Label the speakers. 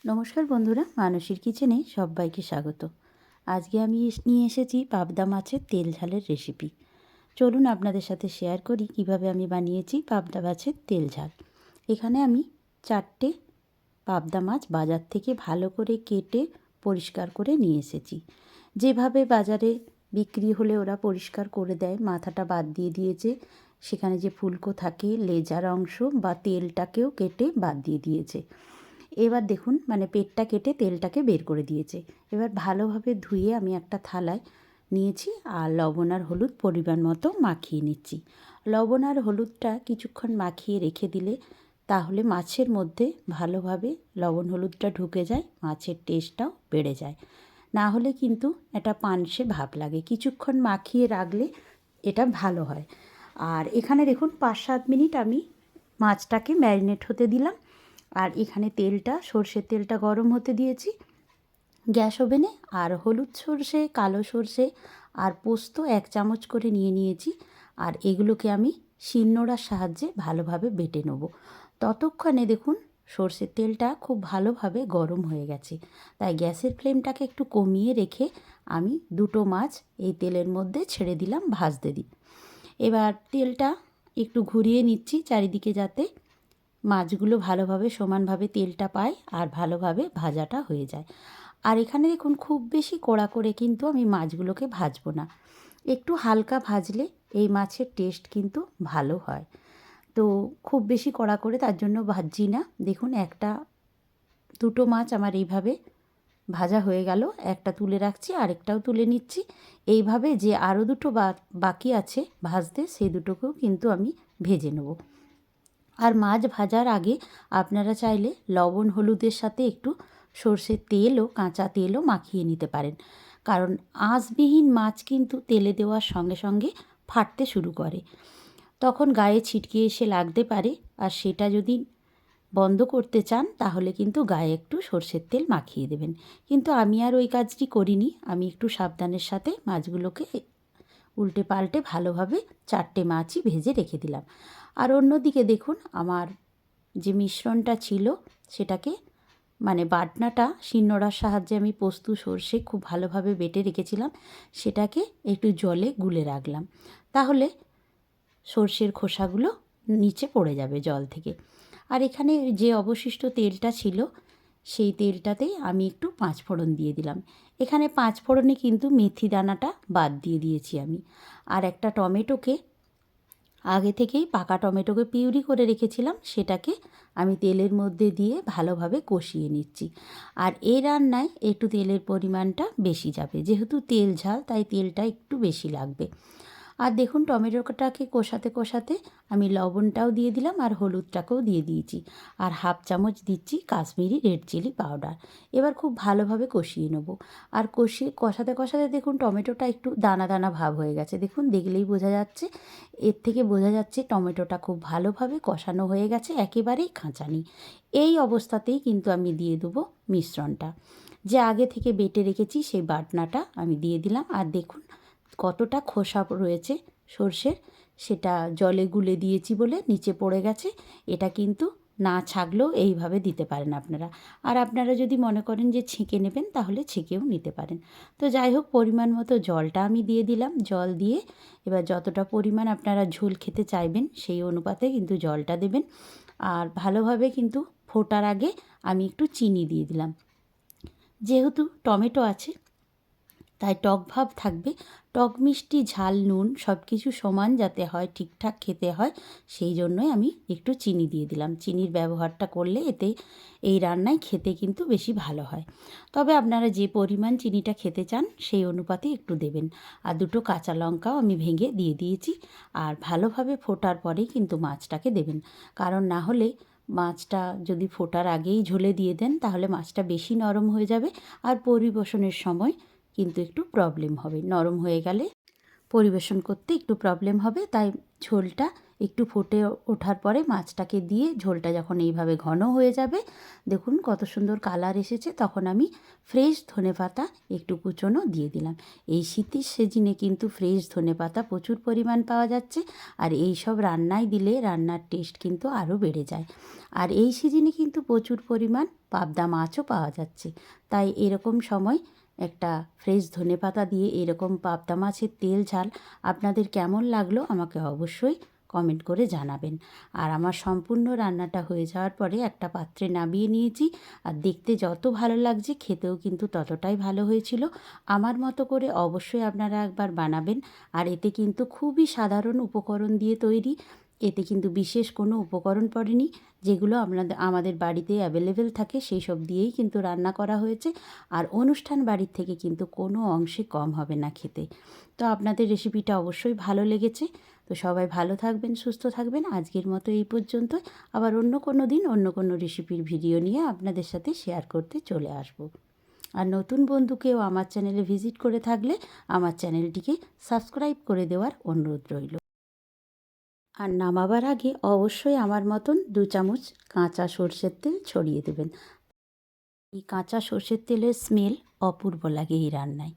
Speaker 1: নমস্কার বন্ধুরা, মানসীর কিচেনে সবাইকে স্বাগত। আজকে আমি নিয়ে এসেছি পাবদা মাছের তেল ঝালের রেসিপি। চলুন আপনাদের সাথে শেয়ার করি কিভাবে আমি বানিয়েছি পাবদা মাছের তেল ঝাল। এখানে আমি 4টে পাবদা মাছ বাজার থেকে ভালো করে কেটে পরিষ্কার করে নিয়ে এসেছি। যেভাবে বাজারে বিক্রি হলে ওরা পরিষ্কার করে দেয়, মাথাটা বাদ দিয়ে দিয়েছে, সেখানে যে ফুলকো থাকে লেজার অংশ বা তেলটাকেও কেটে বাদ দিয়ে দিয়েছে। এবার দেখুন পেটটা কেটে তেলটাকে বের করে দিয়েছে। এবার ভালোভাবে ধুয়ে আমি একটা থালায় নিয়েছি আর লবণ আর হলুদ পরিমাণ মতো মাখিয়ে নিচ্ছি। লবণ আর হলুদটা কিছুক্ষণ মাখিয়ে রেখে দিলে তাহলে মাছের মধ্যে ভালোভাবে লবণ হলুদটা ঢুকে যায়, মাছের টেস্টটাও বেড়ে যায়। না হলে কিন্তু এটা পানসে ভাব লাগে। কিছুক্ষণ মাখিয়ে রাখলে এটা ভালো হয়। আর এখানে দেখুন 5-7 মিনিট আমি মাছটাকে ম্যারিনেট হতে দিলাম। আর এখানে সর্ষের তেলটা গরম হতে দিয়েছি গ্যাস ওভেনে। আর হলুদ সর্ষে, কালো সর্ষে আর পোস্ত 1 চামচ করে নিয়েছি। আর এগুলোকে আমি শিলনোড়ার সাহায্যে ভালোভাবে বেটে নেব। ততক্ষণে দেখুন সর্ষের তেলটা খুব ভালোভাবে গরম হয়ে গেছে। তাই গ্যাসের ফ্লেমটাকে একটু কমিয়ে রেখে আমি 2টো মাছ এই তেলের মধ্যে ছেড়ে দিলাম ভাজতে দিই। এবার তেলটা একটু ঘুরিয়ে নিচ্ছি চারিদিকে, যাতে মাছগুলো ভালোভাবে সমানভাবে তেলটা পায় আর ভালোভাবে ভাজাটা হয়ে যায়। আর এখানে দেখুন খুব বেশি কড়া করে কিন্তু আমি মাছগুলোকে ভাজবো না, একটু হালকা ভাজলে এই মাছের টেস্ট কিন্তু ভালো হয়। তো খুব বেশি কড়া করে তার জন্য ভাজছি না। দেখুন 2টো মাছ আমার এইভাবে ভাজা হয়ে গেল, একটা তুলে রাখছি, আরেকটাও তুলে নিচ্ছি। এইভাবে যে আরও 2টো বাকি আছে ভাজতে, সেই দুটোকেও কিন্তু আমি ভেজে নেব। আর মাছ ভাজার আগে আপনারা চাইলে লবণ হলুদের সাথে একটু সর্ষের তেল ও কাঁচা তেলও মাখিয়ে নিতে পারেন, কারণ আঁশবিহীন মাছ কিন্তু তেলে দেওয়ার সঙ্গে সঙ্গে ফাটতে শুরু করে, তখন গায়ে ছিটকে এসে লাগতে পারে। আর সেটা যদি বন্ধ করতে চান তাহলে কিন্তু গায়ে একটু সর্ষের তেল মাখিয়ে দেবেন। কিন্তু আমি আর ওই কাজটি করিনি, আমি একটু সাবধানের সাথে মাছগুলোকে উল্টে পাল্টে ভালোভাবে 4টে মাছই ভেজে রেখে দিলাম। আর অন্যদিকে দেখুন আমার যে মিশ্রণটা ছিল সেটাকে বাটনাটা শিলনোড়ার সাহায্যে আমি পোস্ত সর্ষে খুব ভালোভাবে বেটে রেখেছিলাম, সেটাকে একটু জলে গুলে রাখলাম। তাহলে সর্ষের খোসাগুলো নিচে পড়ে যাবে জল থেকে। আর এখানে যে অবশিষ্ট তেলটা ছিল সেই তেলটাতেই আমি একটু 5 ফোড়ন দিয়ে দিলাম। এখানে 5 ফোড়নে কিন্তু মেথি দানাটা বাদ দিয়ে দিয়েছি আমি। আর একটা টমেটোকে আগে থেকেই পাকা টমেটোকে পিউরি করে রেখেছিলাম, সেটাকে আমি তেলের মধ্যে দিয়ে ভালোভাবে কষিয়ে নিচ্ছি। আর এই রান্নায় একটু তেলের পরিমাণটা বেশি যাবে, যেহেতু তেল ঝাল তাই তেলটা একটু বেশি লাগবে। আর দেখুন টমেটোটাকে কষাতে কষাতে আমি লবণটাও দিয়ে দিলাম আর হলুদটাকেও দিয়ে দিয়েছি। আর 1/2 চামচ দিচ্ছি কাশ্মীরি রেড চিলি পাউডার। এবার খুব ভালোভাবে কষিয়ে নেব। আর কষাতে কষাতে দেখুন টমেটোটা একটু দানা দানা ভাব হয়ে গেছে। দেখুন দেখলেই বোঝা যাচ্ছে, এর থেকে বোঝা যাচ্ছে টমেটোটা খুব ভালোভাবে কষানো হয়ে গেছে, একেবারেই কাঁচা নেই। এই অবস্থাতেই কিন্তু আমি দিয়ে দেবো মিশ্রণটা, যে আগে থেকে বেটে রেখেছি সেই বাটনাটা আমি দিয়ে দিলাম। আর দেখুন কতটা খোসা রয়েছে সর্ষের, সেটা জলে গুলে দিয়েছি বলে নিচে পড়ে গেছে। এটা কিন্তু না ছাগলেও এইভাবে দিতে পারেন আপনারা। আর আপনারা যদি মনে করেন যে ছেঁকে নেবেন তাহলে ছেঁকেও নিতে পারেন। তো যাই হোক, পরিমাণ মতো জলটা আমি দিয়ে দিলাম। জল দিয়ে এবার যতটা পরিমাণ আপনারা ঝোল খেতে চাইবেন সেই অনুপাতে কিন্তু জলটা দেবেন। আর ভালোভাবে কিন্তু ফোটার আগে আমি একটু চিনি দিয়ে দিলাম, যেহেতু টমেটো আছে তাই টক ভাব থাকবে। টক মিষ্টি ঝাল নুন সব কিছু সমান যাতে হয়, ঠিকঠাক খেতে হয়, সেই জন্যই আমি একটু চিনি দিয়ে দিলাম। চিনির ব্যবহারটা করলে এতে এই রান্নায় খেতে কিন্তু বেশি ভালো হয়। তবে আপনারা যে পরিমাণ চিনিটা খেতে চান সেই অনুপাতে একটু দেবেন। আর 2টো কাঁচা লঙ্কাও আমি ভেঙে দিয়ে দিয়েছি। আর ভালোভাবে ফোটার পরেই কিন্তু মাছটাকে দেবেন, কারণ না হলে মাছটা যদি ফোটার আগেই ঝোলে দিয়ে দেন তাহলে মাছটা বেশি নরম হয়ে যাবে আর পরিবেশনের সময় কিন্তু একটু প্রবলেম হবে। নরম হয়ে গেলে পরিবেশন করতে একটু প্রবলেম হবে, তাই ঝোলটা একটু ফুটে ওঠার পরে মাছটাকে দিয়ে ঝোলটা যখন এইভাবে ঘন হয়ে যাবে, দেখুন কত সুন্দর কালার এসেছে, তখন আমি ফ্রেশ ধনেপাতা একটু কুচোনো দিয়ে দিলাম। এই শীতের সিজনে কিন্তু ফ্রেশ ধনেপাতা প্রচুর পরিমাণ পাওয়া যাচ্ছে, আর এই সব রান্নায় দিলে রান্নার টেস্ট কিন্তু আরও বেড়ে যায়। আর এই সিজনে কিন্তু প্রচুর পরিমাণ পাবদা মাছও পাওয়া যাচ্ছে, তাই এরকম সময় একটা ফ্রেশ ধনেপাতা দিয়ে এরকম পাবদা মাছের তেল ঝাল আপনাদের কেমন লাগলো আমাকে অবশ্যই কমেন্ট করে জানাবেন। আর আমার সম্পূর্ণ রান্নাটা হয়ে যাওয়ার পরে একটা পাত্রে নামিয়ে নিয়েছি, আর দেখতে যত ভালো লাগছে খেতেও কিন্তু ততটাই ভালো হয়েছিল। আমার মতো করে অবশ্যই আপনারা একবার বানাবেন। আর এতে কিন্তু খুবই সাধারণ উপকরণ দিয়ে তৈরি, এতে কিন্তু বিশেষ কোনো উপকরণ পড়েনি, যেগুলো আমাদের বাড়িতে অ্যাভেলেবেল থাকে সেই সব দিয়েই কিন্তু রান্না করা হয়েছে। আর অনুষ্ঠান বাড়ির থেকে কিন্তু কোনো অংশে কম হবে না খেতে। তো আপনাদের রেসিপিটা অবশ্যই ভালো লেগেছে। তো সবাই ভালো থাকবেন, সুস্থ থাকবেন। আজকের মতো এই পর্যন্ত। আবার অন্য কোনো দিন অন্য কোনো রেসিপির ভিডিও নিয়ে আপনাদের সাথে শেয়ার করতে চলে আসব। আর নতুন বন্ধু কেউ আমার চ্যানেলে ভিজিট করে থাকলে আমার চ্যানেলটিকে সাবস্ক্রাইব করে দেওয়ার অনুরোধ রইল। আর নামাবার আগে অবশ্যই আমার মতন 2 চামচ কাঁচা সরষের তেল ছড়িয়ে দেবেন। এই কাঁচা সরষের তেলের স্মেল অপূর্ব লাগে এই রান্নায়।